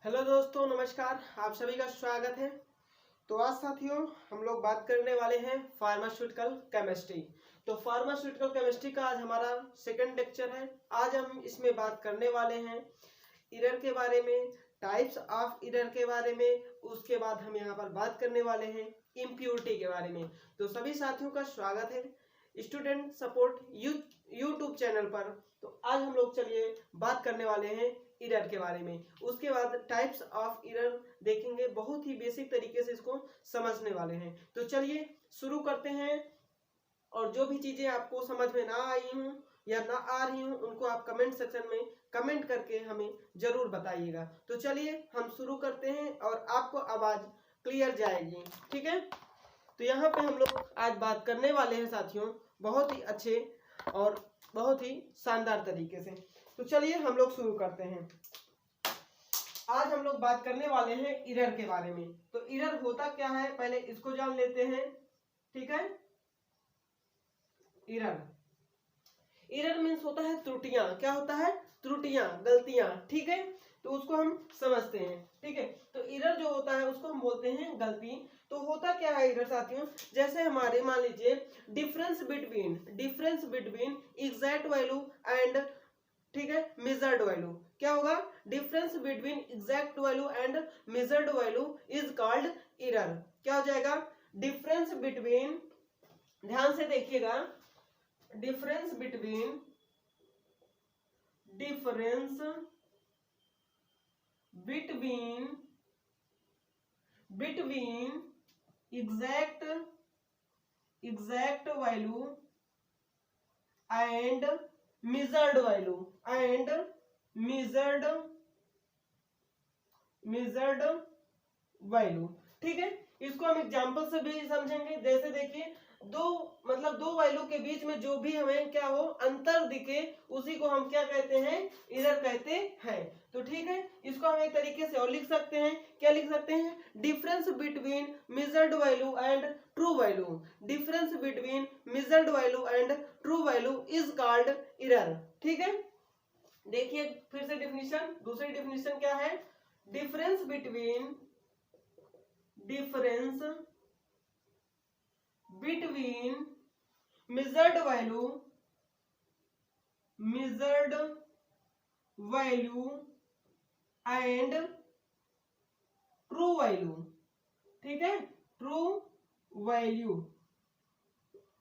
Hello दोस्तों, नमस्कार। आप सभी का स्वागत है। तो आज साथियों हम लोग बात करने वाले हैं फार्मास्यूटिकल केमिस्ट्री। तो फार्मास्यूटिकल केमिस्ट्री का आज हमारा सेकंड लेक्चर है। आज हम इसमें बात करने वाले हैं एरर के बारे में, टाइप्स ऑफ एरर के बारे में। उसके बाद हम यहाँ पर बात करने वाले हैं इम्प्योरिटी के बारे में। तो सभी साथियों का स्वागत है स्टूडेंट सपोर्ट यूट्यूब चैनल पर। तो आज हम लोग चलिए बात करने वाले हैं एरर के बारे में। उसके बाद टाइप्स ऑफ एरर देखेंगे, बहुत ही बेसिक तरीके से इसको समझने वाले हैं। तो चलिए शुरू करते हैं। और जो भी चीजें आपको समझ में ना आई हूं या ना आ रही हूं उनको आप कमेंट सेक्शन में कमेंट करके हमें जरूर बताइएगा। तो चलिए हम शुरू करते हैं और आपको आवाज क्लियर जाएगी, ठीक है। तो यहाँ पे हम लोग आज बात करने वाले हैं साथियों बहुत ही अच्छे और बहुत ही शानदार तरीके से। तो चलिए हम लोग शुरू करते हैं। आज हम लोग बात करने वाले हैं एरर के बारे में। तो एरर होता क्या है पहले इसको जान लेते हैं, ठीक है। एरर मीन्स होता है त्रुटियां। क्या होता है? त्रुटियां, गलतियां, ठीक है। तो उसको हम समझते हैं, ठीक है। तो एरर जो होता है उसको हम बोलते हैं गलती। तो होता क्या है एरर साथियों, जैसे हमारे मान लीजिए difference between exact value and, ठीक है, मेजर्ड वैल्यू। क्या होगा? Difference between exact value and measured value is called error. क्या हो जाएगा? डिफरेंस बिटवीन, ध्यान से देखिएगा, difference between exact value and measured value, ठीक है। इसको हम एग्जांपल से भी समझेंगे। जैसे देखिए दो वैल्यू के बीच में जो भी हमें क्या हो अंतर दिखे उसी को हम क्या कहते हैं? एरर कहते हैं। तो ठीक है, इसको हम एक तरीके से और लिख सकते हैं। क्या लिख सकते हैं? Difference between measured value and true value, difference between measured value and true value is called error, ठीक है। देखिए फिर से डेफिनेशन, दूसरी डेफिनेशन क्या है? Difference between measured value and true value, ठीक है, ट्रू वैल्यू।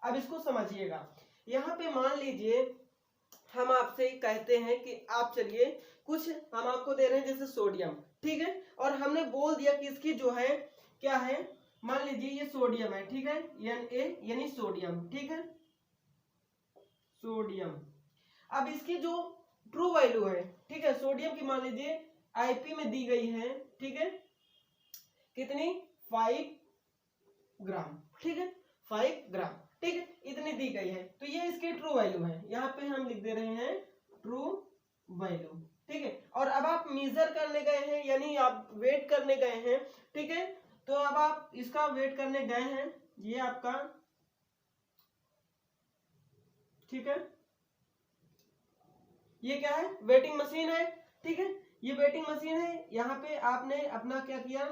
अब इसको समझिएगा। यहाँ पे मान लीजिए हम आपसे कहते हैं कि आप चलिए कुछ हम आपको दे रहे हैं जैसे सोडियम, ठीक है, और हमने बोल दिया कि इसकी जो है क्या है, मान लीजिए ये सोडियम है, ठीक है, Na यानी सोडियम, ठीक है, सोडियम। अब इसकी जो ट्रू वैल्यू है, ठीक है, सोडियम की मान लीजिए Ip में दी गई है, ठीक है, कितनी? 5 ग्राम, ठीक है, 5 ग्राम, ठीक है, इतनी दी गई है। तो ये इसकी ट्रू वैल्यू है। यहाँ पे हम लिख दे रहे हैं ट्रू वैल्यू, ठीक है। और अब आप मेजर करने गए हैं यानी आप वेट करने गए हैं, ठीक है। तो अब आप इसका वेट करने गए हैं, ये आपका, ठीक है, ये क्या है? वेटिंग मशीन है, ठीक है, ये वेटिंग मशीन है। यहाँ पे आपने अपना क्या किया?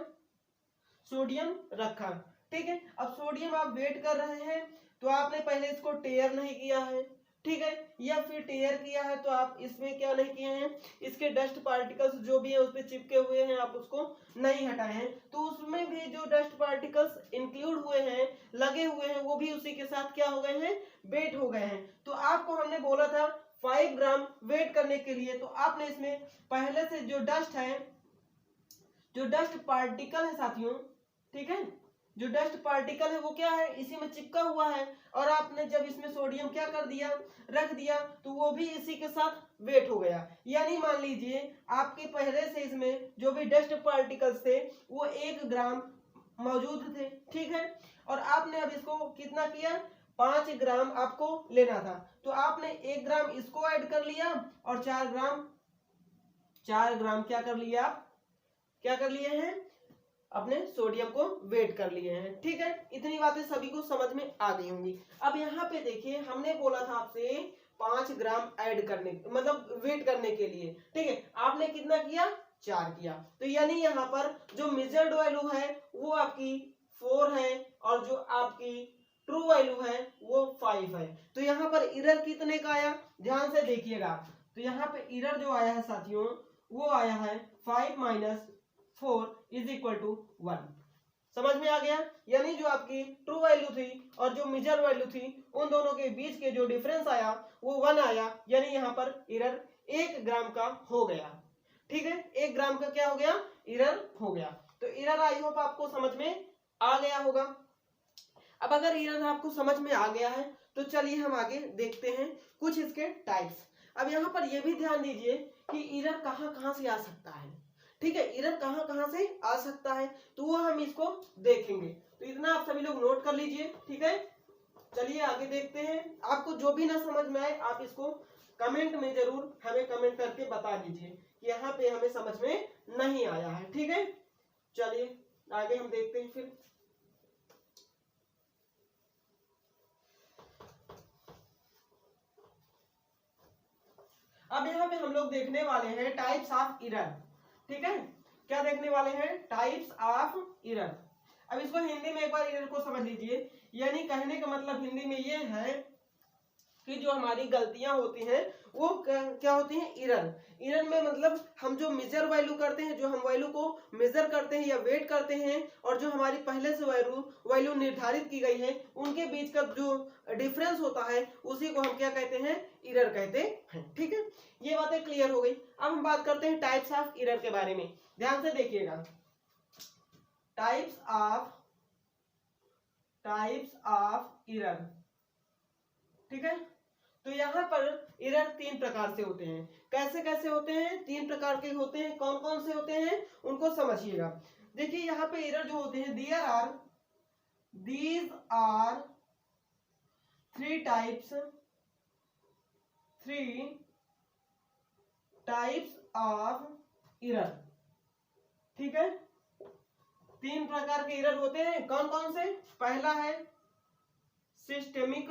सोडियम रखा, ठीक है। अब सोडियम आप वेट कर रहे हैं तो आपने पहले इसको टेयर नहीं किया है, ठीक है, या फिर टेयर किया है तो आप इसमें क्या नहीं किए हैं? इसके डस्ट पार्टिकल्स जो भी है उस पर चिपके हुए हैं, आप उसको नहीं हटाए हैं। तो उसमें भी जो डस्ट पार्टिकल्स इंक्लूड हुए हैं, लगे हुए हैं, वो भी उसी के साथ क्या हो गए हैं? वेट हो गए हैं। तो आपको हमने बोला था 5 ग्राम वेट करने के लिए, तो आपने इसमें पहले से जो डस्ट है, जो डस्ट पार्टिकल है साथियों, ठीक है, जो डस्ट पार्टिकल है वो क्या है? इसी में चिपका हुआ है। और आपने जब इसमें सोडियम क्या कर दिया? रख दिया, तो वो भी इसी के साथ वेट हो गया। यानी मान लीजिए आपके पहले से इसमें जो भी डस्ट पार्टिकल्स थे वो 1 ग्राम मौजूद थे, ठीक है। और आपने अब इसको कितना किया? 5 ग्राम आपको लेना था, तो आपने 1 ग्राम इसको ऐड कर लिया और 4 ग्राम क्या कर लिया? आप क्या कर लिए हैं? अपने सोडियम को वेट कर लिए हैं, ठीक है। इतनी बातें सभी को समझ में आ गई होंगी। अब यहाँ पे देखिए हमने बोला था आपसे 5 ग्राम ऐड करने मतलब वेट करने के लिए, ठीक है। आपने कितना किया? 4 किया। तो यानी यहाँ पर जो मेजर्ड वैल्यू है वो आपकी 4 है और जो आपकी ट्रू वैल्यू है वो 5 है। तो यहाँ पर एरर कितने का आया, ध्यान से देखिएगा। तो यहाँ पे एरर जो आया है साथियों वो आया है 5 माइनस 4 इज इक्वल टू 1। समझ में आ गया। यानी जो आपकी ट्रू वैल्यू थी और जो मेजर वैल्यू थी उन दोनों के बीच के जो डिफरेंस आया वो 1 आया। यानी यहाँ पर एरर 1 ग्राम का हो गया। ठीक है, 1 ग्राम का क्या हो गया, एरर हो गया। तो एरर आई होप आपको समझ में आ गया होगा। अब अगर एरर आपको समझ में आ गया है तो चलिए हम आगे देखते हैं कुछ इसके टाइप्स। अब यहाँ पर यह भी ध्यान दीजिए कि एरर कहाँ कहाँ से आ सकता है। ठीक है, एरर कहाँ कहाँ से आ सकता है तो वो हम इसको देखेंगे। तो इतना आप सभी लोग नोट कर लीजिए। ठीक है, चलिए आगे देखते हैं। आपको जो भी ना समझ में आए आप इसको कमेंट में जरूर हमें कमेंट करके बता दीजिए कि यहाँ पे हमें समझ में नहीं आया है। ठीक है, चलिए आगे हम देखते हैं फिर। अब यहाँ पे हम लोग देखने वाले हैं टाइप्स ऑफ एरर। ठीक है, क्या देखने वाले हैं, टाइप्स ऑफ एरर। अब इसको हिंदी में एक बार एरर को समझ लीजिए। यानी कहने का मतलब हिंदी में ये है कि जो हमारी गलतियां होती हैं वो क्या होती हैं, एरर। एरर में मतलब हम जो मेजर वैल्यू करते हैं, जो हम वैल्यू को मेजर करते हैं या वेट करते हैं और जो हमारी पहले से वैल्यू निर्धारित की गई है उनके बीच का जो डिफरेंस होता है उसी को हम क्या कहते हैं, एरर कहते हैं। ठीक है, ये बातें क्लियर हो गई। अब हम बात करते हैं टाइप्स ऑफ एरर के बारे में। ध्यान से देखिएगा, टाइप्स ऑफ एरर। ठीक है, तो यहाँ पर एरर 3 प्रकार से होते हैं। कैसे कैसे होते हैं, 3 प्रकार के होते हैं। कौन कौन से होते हैं उनको समझिएगा। देखिए यहाँ पे एरर जो होते हैं, these are 3 types of error। ठीक है, 3 प्रकार के एरर होते हैं। कौन कौन से, पहला है सिस्टेमिक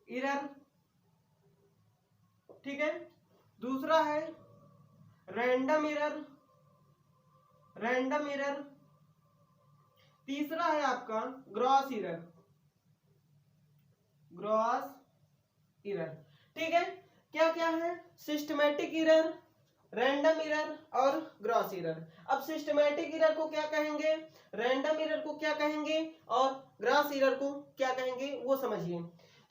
एरर। ठीक है, दूसरा है रैंडम एरर, तीसरा है आपका ग्रॉस एरर। ठीक है, क्या क्या है, सिस्टमैटिक एरर, रैंडम एरर और ग्रॉस एरर। अब सिस्टमैटिक एरर को क्या कहेंगे, रैंडम एरर को क्या कहेंगे और ग्रॉस एरर को क्या कहेंगे वो समझिए।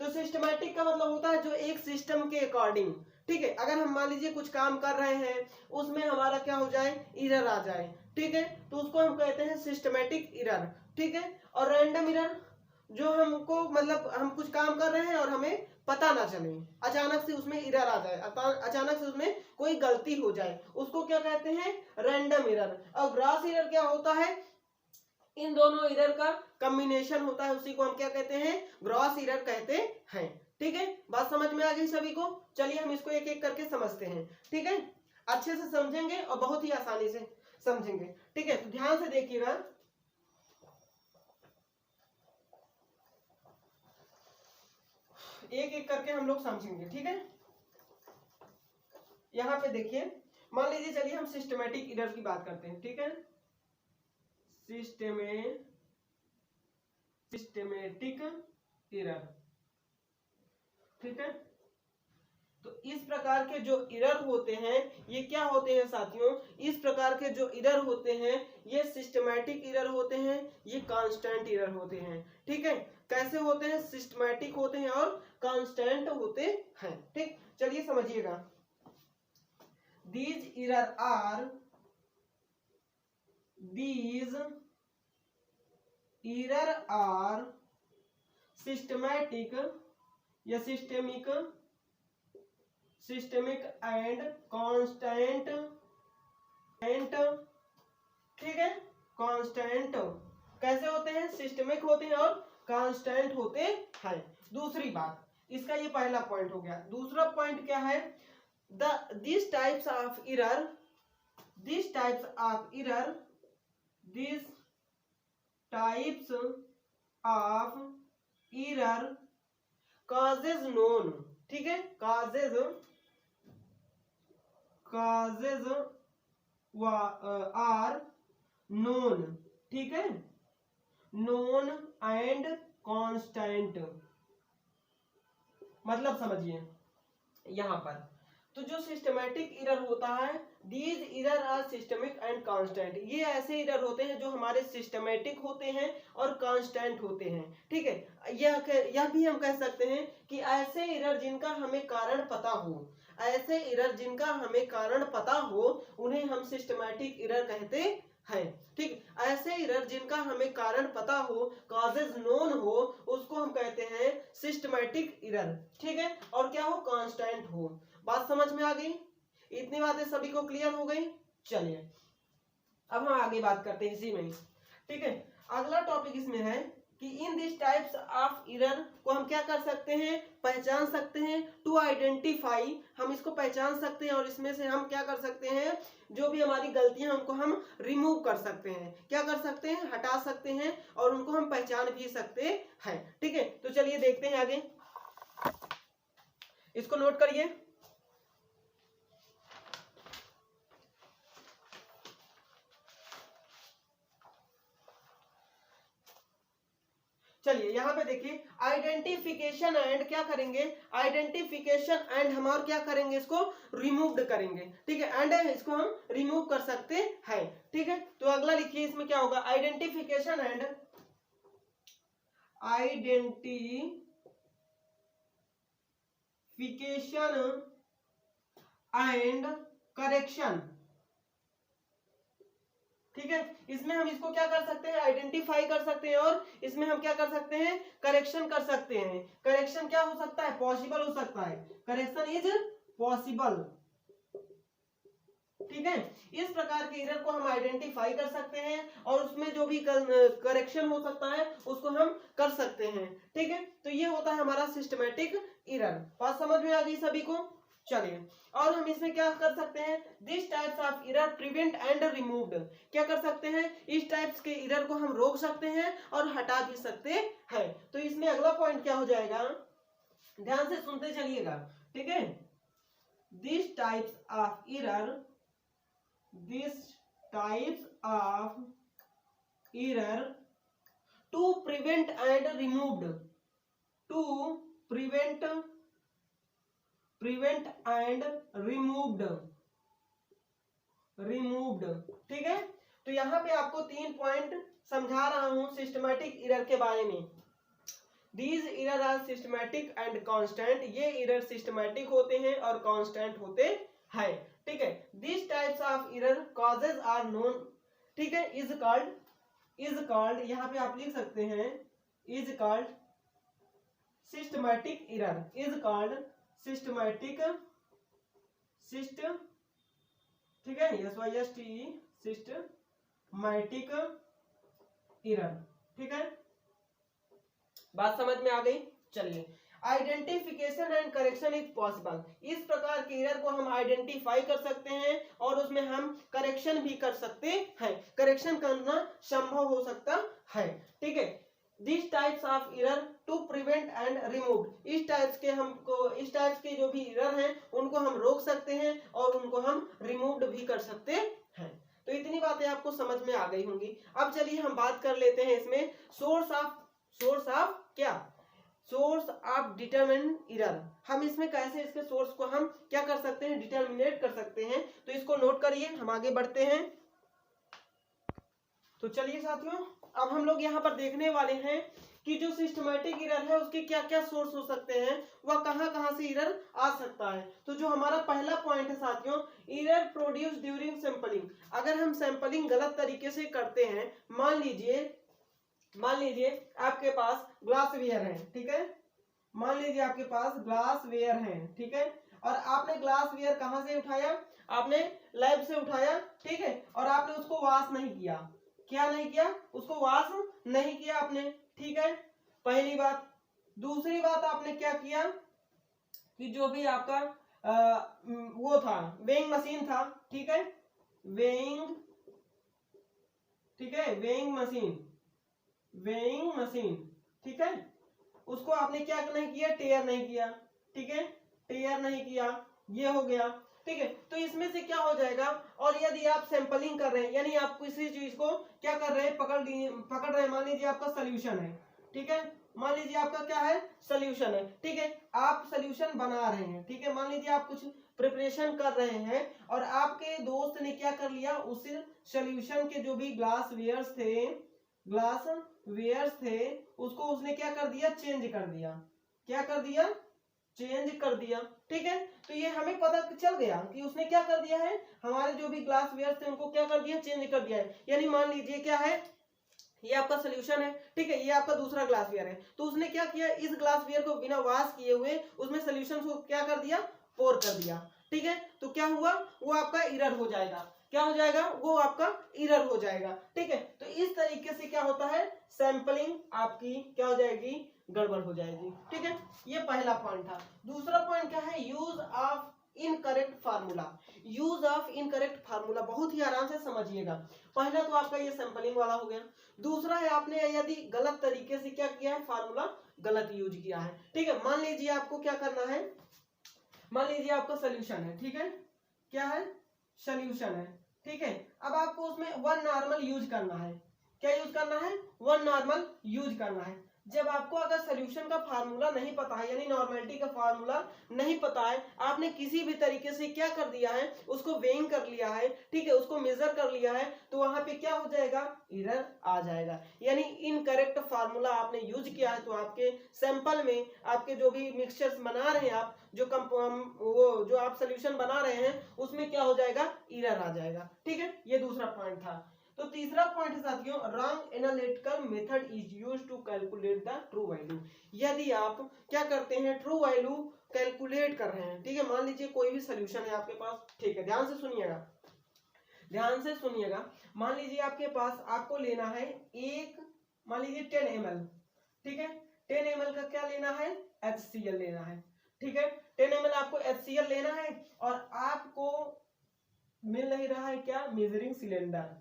तो सिस्टमैटिक का मतलब होता है जो एक सिस्टम के अकॉर्डिंग। ठीक है, अगर हम मान लीजिए कुछ काम कर रहे हैं उसमें हमारा क्या हो जाए, एरर आ जाए। ठीक है, तो उसको हम कहते हैं सिस्टमैटिक एरर। ठीक है, और रैंडम एरर जो हमको मतलब हम कुछ काम कर रहे हैं और हमें पता ना चले, अचानक से उसमें एरर आ जाए, अचानक से उसमें कोई गलती हो जाए, उसको क्या कहते हैं, रैंडम एरर। और ग्रॉस एरर क्या होता है, इन दोनों एरर का कॉम्बिनेशन होता है, उसी को हम क्या कहते हैं, ग्रॉस एरर कहते हैं। ठीक है, बात समझ में आ गई सभी को। चलिए हम इसको एक एक करके समझते हैं। ठीक है, अच्छे से समझेंगे और बहुत ही आसानी से समझेंगे। ठीक है, तो ध्यान से देखिएगा। एक एक करके हम लोग समझेंगे। ठीक है, यहाँ पे देखिए, मान लीजिए चलिए हम सिस्टमैटिक एरर की बात करते हैं। ठीक है, सिस्टमैटिक एरर। ठीक है, तो इस प्रकार के जो एरर होते हैं ये क्या होते हैं साथियों, इस प्रकार के जो एरर होते हैं ये सिस्टमैटिक एरर होते हैं, ये कांस्टेंट एरर होते हैं। ठीक है, कैसे होते हैं, सिस्टमैटिक होते हैं और कांस्टेंट होते हैं। ठीक, चलिए समझिएगा। These error are systematic या सिस्टेमिक एंड कांस्टेंट। ठीक है, कांस्टेंट कैसे होते हैं, सिस्टेमिक होते हैं और कांस्टेंट होते हैं। दूसरी बात, इसका ये पहला पॉइंट हो गया। दूसरा पॉइंट क्या है, these types of error causes known। ठीक है, causes आर नोन, ठीक है, नोन एंड कांस्टेंट। मतलब समझिए यहां पर तो जो सिस्टमैटिक एरर होता है, these error are systemic and constant, ये ऐसे एरर होते हैं जो हमारे सिस्टमैटिक होते हैं और कांस्टेंट होते हैं, ठीक है। यह भी हम कह सकते हैं कि ऐसे एरर जिनका हमें कारण पता हो, ऐसे एरर जिनका हमें कारण पता हो उन्हें हम सिस्टमैटिक एरर कहते हैं, ठीक। ऐसे एरर जिनका हमें कारण पता हो, कॉजेज नोन हो, उसको हम कहते हैं सिस्टमैटिक एरर, ठीक है। और क्या हो, कांस्टेंट हो। बात समझ में आ गई? इतनी बातें सभी को क्लियर हो गई? चलिए अब हम आगे बात करते हैं इसी में, ठीक है। अगला टॉपिक इसमें है कि in this types of error को हम क्या कर सकते हैं, पहचान सकते हैं। टू आइडेंटिफाई, हम इसको पहचान सकते हैं और इसमें से हम क्या कर सकते हैं, जो भी हमारी गलतियां हैं उनको हम रिमूव कर सकते हैं, क्या कर सकते हैं, हटा सकते हैं और उनको हम पहचान भी सकते हैं, ठीक है। तो चलिए देखते हैं आगे, इसको नोट करिए। चलिए यहाँ पे देखिए, आइडेंटिफिकेशन एंड क्या करेंगे, आइडेंटिफिकेशन एंड हम और क्या करेंगे, इसको रिमूव करेंगे, ठीक है। एंड इसको हम रिमूव कर सकते हैं, ठीक है। तो अगला लिखिए, इसमें क्या होगा, आइडेंटिफिकेशन एंड करेक्शन, ठीक है। इसमें हम इसको क्या कर सकते हैं, आइडेंटिफाई कर सकते हैं और इसमें हम क्या कर सकते हैं, करेक्शन कर सकते हैं। करेक्शन क्या हो सकता है, पॉसिबल हो सकता है, करेक्शन इज पॉसिबल, ठीक है। इस प्रकार के एरर को हम आइडेंटिफाई कर सकते हैं और उसमें जो भी करेक्शन हो सकता है उसको हम कर सकते हैं, ठीक है। तो ये होता है हमारा सिस्टमैटिक एरर। बात समझ में आ गई सभी को? चलिए और हम इसमें क्या कर सकते हैं, this types of error prevent and removed, क्या कर सकते हैं, इस टाइप्स के एरर को हम रोक सकते हैं और हटा भी सकते हैं। तो इसमें अगला पॉइंट क्या हो जाएगा, ध्यान से सुनते चलिएगा, ठीक है। This types of error, this types of error to prevent and removed, to prevent and removed, ठीक है। तो यहां पे आपको 3 पॉइंट समझा रहा हूं सिस्टमैटिक एरर के बारे में। These error are systematic and constant, ये एरर सिस्टमैटिक होते हैं और कांस्टेंट होते हैं, ठीक है। This types of error causes are known, ठीक है, इज कॉल्ड यहां पे आप लिख सकते हैं, is called systematic error, is called systematic, ठीक है, SYSTE सिस्टमैटिक एरर, ठीक है। बात समझ में आ गई? चलिए, identification and correction is possible, इस प्रकार के एरर को हम आइडेंटिफाई कर सकते हैं और उसमें हम करेक्शन भी कर सकते हैं, करेक्शन करना संभव हो सकता है, ठीक है। This types of error to prevent and remove, इस टाइप्स के जो भी एरर हैं उनको हम रोक सकते हैं और उनको हम रिमूव भी कर सकते हैं। तो इतनी बातें आपको समझ में आ गई होंगी। अब चलिए हम बात कर लेते हैं इसमें सोर्स ऑफ क्या, सोर्स ऑफ डिटरमिन एरर। हम इसमें कैसे इसके सोर्स को हम क्या कर सकते हैं, डिटरमिनेट कर सकते हैं। तो इसको नोट करिए, हम आगे बढ़ते हैं। तो चलिए साथियों, अब हम लोग यहाँ पर देखने वाले हैं कि जो सिस्टमैटिक एरर है उसके क्या क्या सोर्स हो सकते हैं, वह कहाँ से एरर आ सकता है। तो जो हमारा पहला पॉइंट है साथियों, एरर प्रोड्यूस ड्यूरिंग सैंपलिंग। अगर हम सैंपलिंग गलत तरीके से करते हैं, मान लीजिए आपके पास ग्लास वेयर है, ठीक है, मान लीजिए आपके पास ग्लास वेयर है, ठीक है, और आपने ग्लास वेयर कहां से उठाया, आपने लैब से उठाया, ठीक है, और आपने उसको वॉश नहीं किया, क्या नहीं किया, उसको वॉश नहीं किया आपने, ठीक है, पहली बात। दूसरी बात आपने क्या किया कि जो भी आपका वो था, वेइंग मशीन था, ठीक है, वेइंग मशीन, ठीक है, उसको आपने क्या नहीं किया, टेयर नहीं किया, ठीक है, टेयर नहीं किया, ये हो गया। ठीक है। तो इसमें से क्या हो जाएगा, और यदि आप सैंपलिंग कर रहे हैं यानी आप किसी चीज को क्या कर रहे हैं, पकड़ रहे हैं, मान लीजिए आपका सोल्यूशन है, ठीक है, मान लीजिए आपका क्या है, सोल्यूशन है, ठीक है, आप सोल्यूशन बना रहे हैं, ठीक है, मान लीजिए आप कुछ प्रिपरेशन कर रहे हैं और आपके दोस्त ने क्या कर लिया, उस सोल्यूशन के जो भी ग्लास वेयर्स थे उसको उसने क्या कर दिया, चेंज कर दिया, क्या कर दिया, चेंज कर दिया, ठीक है। तो ये हमें पता चल गया कि उसने क्या कर दिया है, हमारे जो भी ग्लास वेयर्स थे उनको क्या कर दिया, चेंज कर दिया है। यानी मान लीजिए क्या है, ये आपका सोल्यूशन है, ठीक है, ये आपका दूसरा ग्लास वेयर है, तो उसने क्या किया, इस ग्लास वेयर को बिना वॉश किए हुए उसमें सोल्यूशन को क्या कर दिया, पोर कर दिया, ठीक है। तो क्या हुआ, वो आपका एरर हो जाएगा, क्या हो जाएगा, वो आपका एरर हो जाएगा, ठीक है। तो इस तरीके से क्या होता है, सैंपलिंग आपकी क्या हो जाएगी, गड़बड़ हो जाएगी, ठीक है। ये पहला पॉइंट था। दूसरा पॉइंट क्या है, use of incorrect formula. Use of incorrect formula बहुत ही आराम से समझिएगा। पहला तो आपका ये सैंपलिंग वाला हो गया, दूसरा है आपने यदि गलत तरीके से क्या किया है, फार्मूला गलत यूज किया है, ठीक है। मान लीजिए आपको क्या करना है, मान लीजिए आपका सोल्यूशन है, ठीक है, क्या है, सोल्यूशन है, ठीक है। अब आपको उसमें वन नॉर्मल यूज करना है, क्या यूज करना है, वन नॉर्मल यूज करना है। जब आपको अगर सोल्यूशन का फार्मूला नहीं पता है, यानी नॉर्मेलिटी का फार्मूला नहीं पता है, आपने किसी भी तरीके से क्या कर दिया है, उसको वेइंग कर लिया है, ठीक है, उसको मेजर कर लिया है, तो वहां पे क्या हो जाएगा, एरर आ जाएगा। यानी इनकरेक्ट फार्मूला आपने यूज किया है, तो आपके सैंपल में आपके जो भी मिक्सचर्स बना रहे हैं आप, जो आप सोल्यूशन बना रहे हैं उसमें क्या हो जाएगा, एरर आ जाएगा, ठीक है। ये दूसरा पॉइंट था। तो तीसरा पॉइंट है साथियों, wrong analytical method is used to calculate the true value. यदि आप क्या करते हैं, ट्रू वैल्यू कैलकुलेट कर रहे हैं, ठीक है, मान लीजिए कोई भी सोल्यूशन है आपके पास, ठीक है, ध्यान से सुनिएगा, ध्यान से सुनिएगा। मान लीजिए आपके पास, आपको लेना है एक, मान लीजिए 10 ml, ठीक है, 10 ml का क्या लेना है, HCl लेना है, ठीक है, 10 ml आपको HCl लेना है और आपको मिल नहीं रहा है क्या, मेजरिंग सिलेंडर,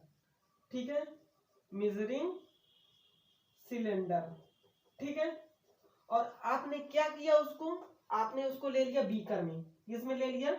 ठीक है, मेजरिंग सिलेंडर, ठीक है। और आपने क्या किया, आपने उसको ले लिया बीकर में, किसमें ले लिया,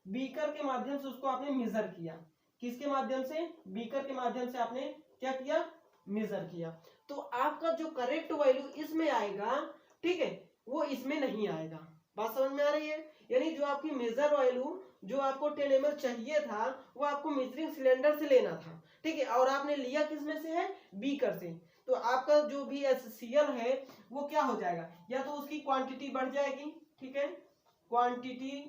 बीकर के माध्यम से उसको आपने मेजर किया, किसके माध्यम से, बीकर के माध्यम से आपने क्या किया, मेजर किया। तो आपका जो करेक्ट वैल्यू इसमें आएगा, ठीक है, वो इसमें नहीं आएगा। बात समझ में आ रही है, यानी जो आपकी मेजर वैल्यू जो आपको 10 ml चाहिए था, वो आपको मेजरिंग सिलेंडर से लेना था, ठीक है, और आपने लिया किसमें से है, बीकर से। तो आपका जो भी HCl है वो क्या हो जाएगा, या तो उसकी क्वांटिटी बढ़ जाएगी, ठीक है, क्वांटिटी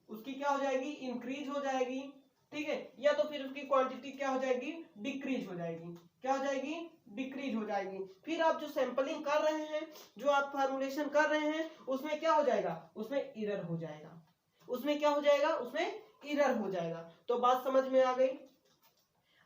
उसकी क्या हो जाएगी, इंक्रीज हो जाएगी, ठीक है, या तो फिर उसकी क्वांटिटी क्या हो जाएगी, डिक्रीज हो जाएगी, क्या हो जाएगी, डिक्रीज हो जाएगी। फिर आप जो सैंपलिंग कर रहे हैं, जो आप फार्मुलेशन कर रहे हैं, उसमें क्या हो जाएगा, उसमें एरर हो जाएगा, उसमें क्या हो जाएगा, उसमें एरर हो जाएगा। तो बात समझ में आ गई।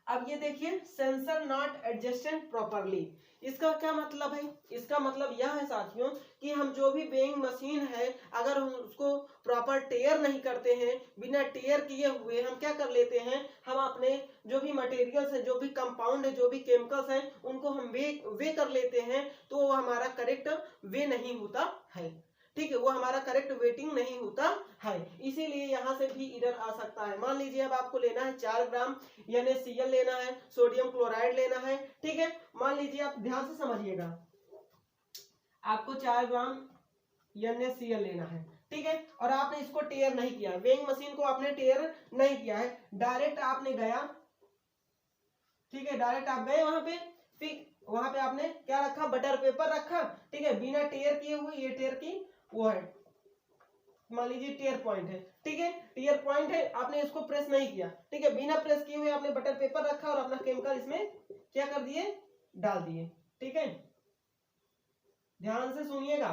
अब ये देखिए, सेंसर नॉट एडजस्टेड प्रॉपरली, इसका क्या मतलब है, इसका मतलब यह है साथियों कि हम जो भी वेइंग मशीन है, अगर हम उसको प्रॉपर टेयर नहीं करते हैं, बिना टेयर किए हुए हम क्या कर लेते हैं, हम अपने जो भी मटेरियल्स है, जो भी कंपाउंड है, जो भी केमिकल्स हैं, उनको हम वे कर लेते हैं, तो वो हमारा करेक्ट वे नहीं होता है, ठीक है, वो हमारा करेक्ट वेटिंग नहीं होता है, इसीलिए यहाँ से भी एरर आ सकता है। मान लीजिए अब आपको लेना है 4 ग्राम NaCl लेना है, सोडियम क्लोराइड लेना है, ठीक है, मान लीजिए आप ध्यान से समझिएगा, आपको 4 ग्राम NaCl लेना है, ठीक है, और आपने इसको टेयर नहीं किया, वेइंग मशीन को आपने टेयर नहीं किया है, डायरेक्ट आपने गया, ठीक है, डायरेक्ट आप गए वहां पे, फिर वहां पे आपने क्या रखा, बटर पेपर रखा, ठीक है, बिना टेयर किए हुए, ये टेयर की वो है, मान लीजिए टेयर पॉइंट है, ठीक है, टेयर पॉइंट है, आपने इसको प्रेस नहीं किया, ठीक है, बिना प्रेस किए हुए आपने बटर पेपर रखा और अपना केमिकल इसमें क्या कर दिए, डाल दिए, ठीक है, ध्यान से सुनिएगा,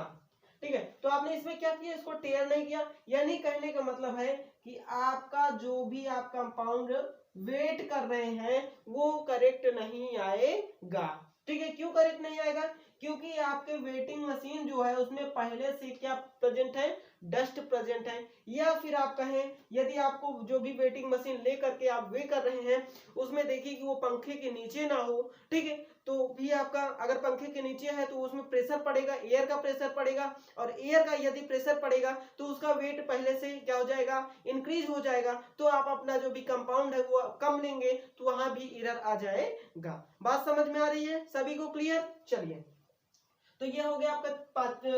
ठीक है। तो आपने इसमें क्या किया, इसको टेयर नहीं किया, यानी कहने का मतलब है कि आपका जो भी आप कंपाउंड वेट कर रहे हैं वो करेक्ट नहीं आएगा, ठीक है। क्यों करेक्ट नहीं आएगा, क्योंकि आपके वेटिंग मशीन जो है उसमें पहले से क्या प्रेजेंट है, डस्ट प्रेजेंट है, या फिर आप कहें यदि आपको जो भी वेटिंग मशीन ले करके आप वे कर रहे हैं उसमें देखिए कि वो पंखे के नीचे ना हो, ठीक है, तो भी आपका अगर पंखे के नीचे है तो उसमें प्रेशर पड़ेगा, एयर का प्रेशर पड़ेगा, और एयर का यदि प्रेशर पड़ेगा तो उसका वेट पहले से क्या हो जाएगा, इंक्रीज हो जाएगा, तो आप अपना जो भी कंपाउंड है वो कम लेंगे तो वहां भी एरर आ जाएगा। बात समझ में आ रही है सभी को? क्लियर? चलिए, तो ये हो गया आपका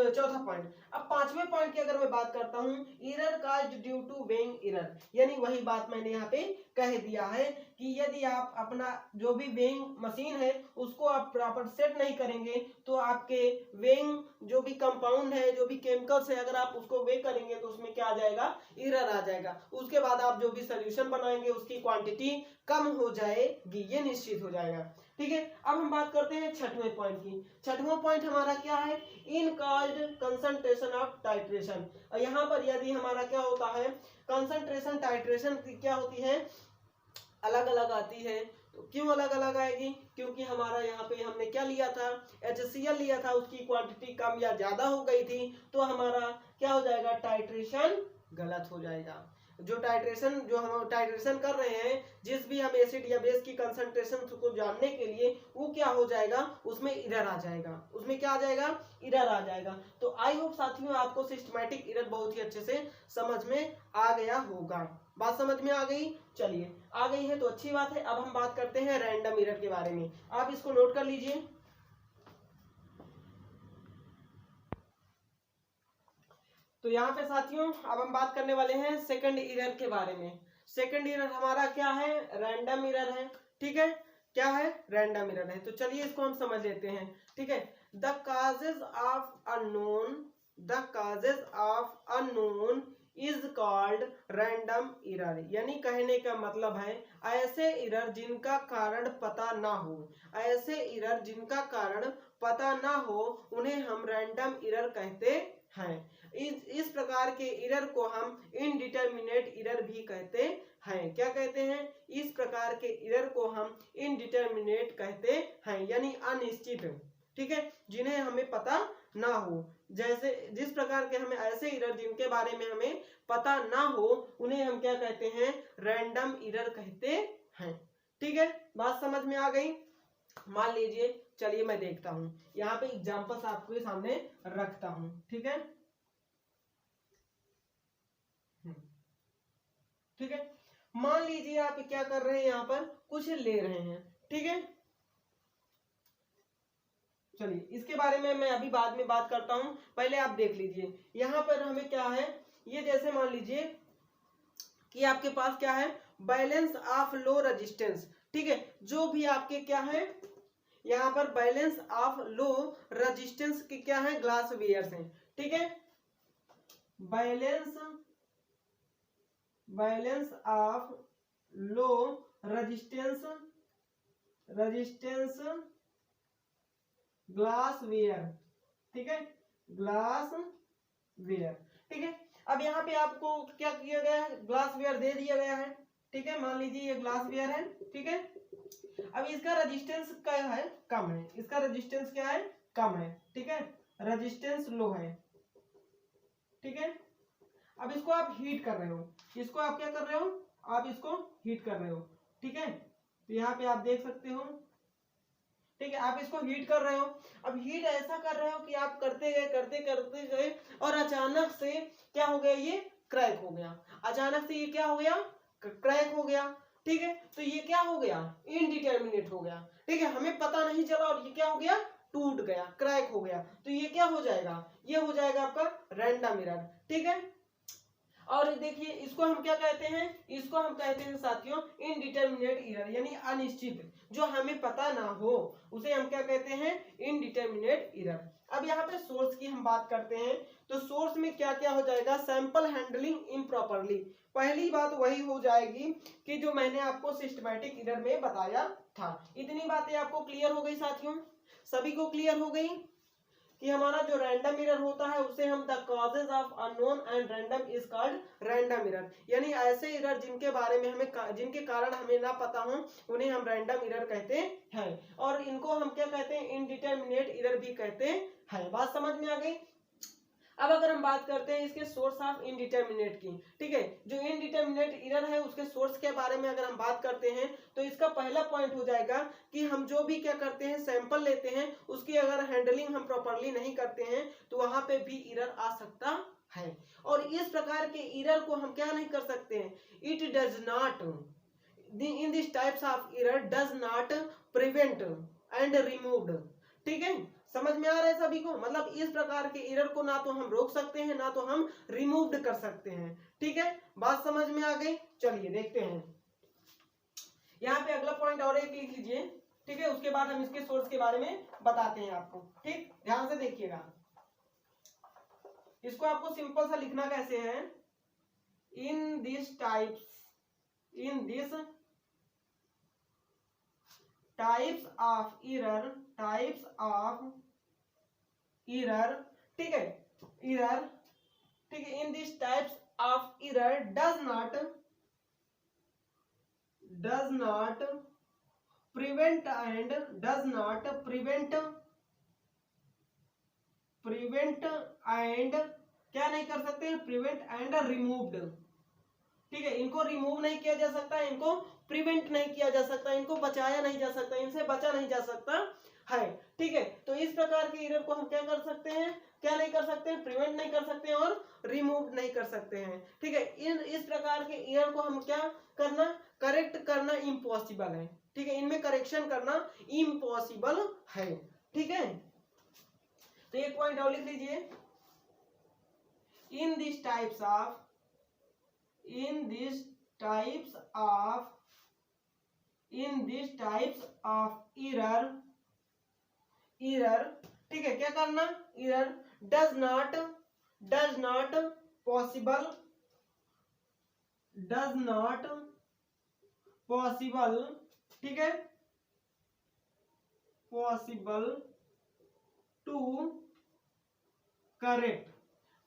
चौथा पॉइंट। अब पांचवें पॉइंट की अगर मैं बात करता हूं, error caused due to weighing error, यानी वही बात मैंने यहाँ पे कह दिया है कि यदि आप अपना जो भी वेइंग मशीन है उसको आप प्रॉपर सेट नहीं करेंगे तो आपके वेइंग जो भी कंपाउंड है, जो भी केमिकल्स है, अगर आप उसको वे करेंगे तो उसमें क्या आ जाएगा, एरर आ जाएगा। उसके बाद आप जो भी सोल्यूशन बनाएंगे उसकी क्वांटिटी कम हो जाएगी, ये निश्चित हो जाएगा। ठीक है, अब हम बात करते हैं छठवें पॉइंट की। छठवां पॉइंट हमारा क्या है, इन कॉल्ड कंसंट्रेशन ऑफ टाइट्रेशन। यहाँ पर यदि हमारा क्या होता है, कंसंट्रेशन टाइट्रेशन क्या होती है, अलग अलग आती है। तो क्यों अलग अलग आएगी, क्योंकि हमारा यहाँ पे हमने क्या लिया था, HCl लिया था, उसकी क्वांटिटी कम या ज्यादा हो गई थी, तो हमारा क्या हो जाएगा, टाइट्रेशन गलत हो जाएगा। जो हम टाइट्रेशन कर रहे हैं, जिस भी हम एसिड या बेस की कंसंट्रेशन को जानने के लिए, वो क्या हो जाएगा, उसमें एरर आ जाएगा। उसमें क्या आ जाएगा, एरर आ जाएगा। तो आई होप साथियों आपको सिस्टमैटिक एरर बहुत ही अच्छे से समझ में आ गया होगा। बात समझ में आ गई? चलिए, आ गई है तो अच्छी बात है। अब हम बात करते हैं रैंडम एरर के बारे में। आप इसको नोट कर लीजिए। तो यहाँ पे साथियों अब हम बात करने वाले हैं सेकंड एरर के बारे में। सेकंड एरर हमारा क्या है, रैंडम एरर है। ठीक है, क्या है, रैंडम एरर है। तो चलिए इसको हम समझ लेते हैं। ठीक है, the causes of unknown is called random error, यानी कहने का मतलब है ऐसे एरर जिनका कारण पता ना हो, ऐसे एरर जिनका कारण पता ना हो उन्हें हम रैंडम एरर कहते हैं। इस प्रकार के एरर को हम इनडिटरमिनेट एरर भी कहते हैं। क्या कहते हैं, इस प्रकार के एरर को हम इनडिटरमिनेट कहते हैं, यानी अनिश्चित। ठीक है, जिन्हें हमें पता ना हो, जैसे जिस प्रकार के हमें ऐसे एरर जिनके बारे में हमें पता ना हो उन्हें हम क्या कहते हैं, रैंडम एरर कहते हैं। ठीक है, बात समझ में आ गई? मान लीजिए, चलिए मैं देखता हूं, यहाँ पे एग्जांपल्स आपके सामने रखता हूं। ठीक है, ठीक है, मान लीजिए आप क्या कर रहे हैं, यहाँ पर कुछ ले रहे हैं। ठीक है, चलिए इसके बारे में मैं अभी बाद में बात करता हूं, पहले आप देख लीजिए। यहाँ पर हमें क्या है, ये जैसे मान लीजिए कि आपके पास क्या है, बैलेंस ऑफ लो रेजिस्टेंस। ठीक है, जो भी आपके क्या है, यहाँ पर बैलेंस ऑफ लो रेजिस्टेंस के क्या है, ग्लास वेयर्स हैं। ठीक है, balance of low resistance glass ware. ठीक है, ग्लास वेयर। ठीक है, अब यहाँ पे आपको क्या किया गया है, ग्लास वेयर दे दिया गया है। ठीक है, मान लीजिए ये ग्लास वेयर है। ठीक है, अब इसका रेजिस्टेंस क्या है, कम है, इसका रेजिस्टेंस क्या है, कम है। ठीक है, रेजिस्टेंस लो है। ठीक है, अब इसको आप हीट कर रहे हो, इसको आप क्या कर रहे हो, आप इसको हीट कर रहे हो। ठीक है, तो यहाँ पे आप देख सकते हो। ठीक है, आप इसको हीट कर रहे हो। अब हीट ऐसा कर रहे हो कि आप करते गए और अचानक से क्या हो गया, ये क्रैक हो गया। अचानक से ये क्या हो गया, क्रैक हो गया। ठीक है, तो ये क्या हो गया, इनडिटरमिनेट हो गया। ठीक है, हमें पता नहीं चला और ये क्या हो गया, टूट गया, क्रैक हो गया। तो ये क्या हो जाएगा, ये हो जाएगा आपका रैंडम एरर। ठीक है, और देखिए इसको हम क्या कहते हैं, इसको हम कहते हैं साथियों इनडिटरमिनेट एरर, यानी अनिश्चित, जो हमें पता ना हो उसे हम क्या कहते हैं, इनडिटरमिनेट एरर। अब यहाँ पे सोर्स की हम बात करते हैं, तो सोर्स में क्या क्या हो जाएगा, सैंपल हैंडलिंग इम्प्रॉपरली। पहली बात वही हो जाएगी कि जो मैंने आपको सिस्टमैटिक एरर में बताया था। इतनी बातें आपको क्लियर हो गई साथियों, सभी को क्लियर हो गई कि हमारा जो रैंडम एरर होता है उसे हम the causes of unknown and random is called random error, यानी ऐसे एरर जिनके बारे में जिनके कारण हमें ना पता हो उन्हें हम रैंडम एरर कहते हैं, और इनको हम क्या कहते हैं, इनडिटरमिनेट एरर भी कहते हैं। बात समझ में आ गई? अब अगर हम बात करते हैं इसके सोर्स ऑफ इनडिटर्मिनेट की, ठीक है, जो इनडिटर्मिनेट एरर है उसके सोर्स के बारे में अगर हम बात करते हैं तो इसका पहला पॉइंट हो जाएगा कि हम जो भी क्या करते हैं सैंपल लेते हैं उसकी अगर हैंडलिंग हम प्रॉपरली नहीं करते हैं तो वहां पे भी एरर आ सकता है। और इस प्रकार के एरर को हम क्या नहीं कर सकते हैं, it does not in this types of error does not prevent and removed. ठीक है, समझ में आ रहा है सभी को, मतलब इस प्रकार के एरर को ना तो हम रोक सकते हैं ना तो हम रिमूव कर सकते हैं। ठीक है, बात समझ में आ गई। चलिए देखते हैं, यहाँ पे अगला पॉइंट और एक लिख लीजिए, ठीक है, उसके बाद हम इसके सोर्स के बारे में बताते हैं आपको। ठीक, ध्यान से देखिएगा, इसको आपको सिंपल सा लिखना कैसे है, in this types of error, ठीक है, एरर, ठीक है, in this types of error does not prevent and क्या नहीं कर सकते, प्रिवेंट एंड रिमूव्ड। ठीक है, इनको रिमूव नहीं किया जा सकता, इनको प्रिवेंट नहीं किया जा सकता, इनको बचाया नहीं जा सकता, इनसे बचा नहीं जा सकता है। ठीक है, तो इस प्रकार के एरर को हम क्या कर सकते हैं, क्या नहीं कर सकते, प्रिवेंट नहीं कर सकते और रिमूव नहीं कर सकते हैं। ठीक है, इस प्रकार के एरर को हम क्या करना, करेक्ट करना इम्पॉसिबल है। ठीक है, इनमें करेक्शन करना इम्पॉसिबल है। ठीक है, तो एक पॉइंट और लिख लीजिए, in this types of error, ठीक है, क्या करना, एरर डज नॉट पॉसिबल ठीक है, पॉसिबल टू करेक्ट।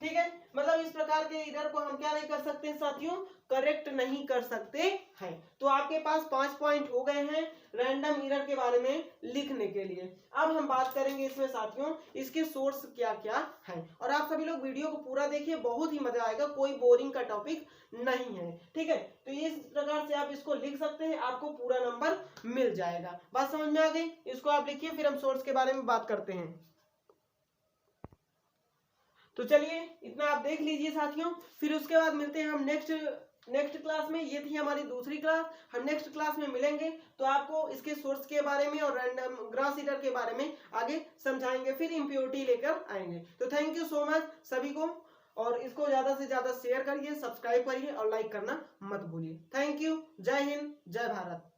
ठीक है, मतलब इस प्रकार के एरर को हम क्या नहीं कर सकते साथियों, करेक्ट नहीं कर सकते हैं। तो आपके पास 5 पॉइंट हो गए हैं रैंडम एरर के बारे में लिखने के लिए। अब हम बात करेंगे इसमें साथियों इसके सोर्स क्या क्या है, और आप सभी लोग वीडियो को पूरा देखिए, बहुत ही मजा आएगा, कोई बोरिंग का टॉपिक नहीं है। ठीक है, तो इस प्रकार से आप इसको लिख सकते हैं, आपको पूरा नंबर मिल जाएगा। बात समझ में आ गई, इसको आप लिखिए, फिर हम सोर्स के बारे में बात करते हैं। तो चलिए इतना आप देख लीजिए साथियों, फिर उसके बाद मिलते हैं हम नेक्स्ट क्लास में। ये थी हमारी दूसरी क्लास, हम नेक्स्ट क्लास में मिलेंगे तो आपको इसके सोर्स के बारे में और रैंडम ग्रास ईटर के बारे में आगे समझाएंगे, फिर इम्प्योरिटी लेकर आएंगे। तो थैंक यू सो मच सभी को, और इसको ज्यादा से ज्यादा शेयर करिए, सब्सक्राइब करिए और लाइक करना मत भूलिए। थैंक यू, जय हिंद, जय भारत।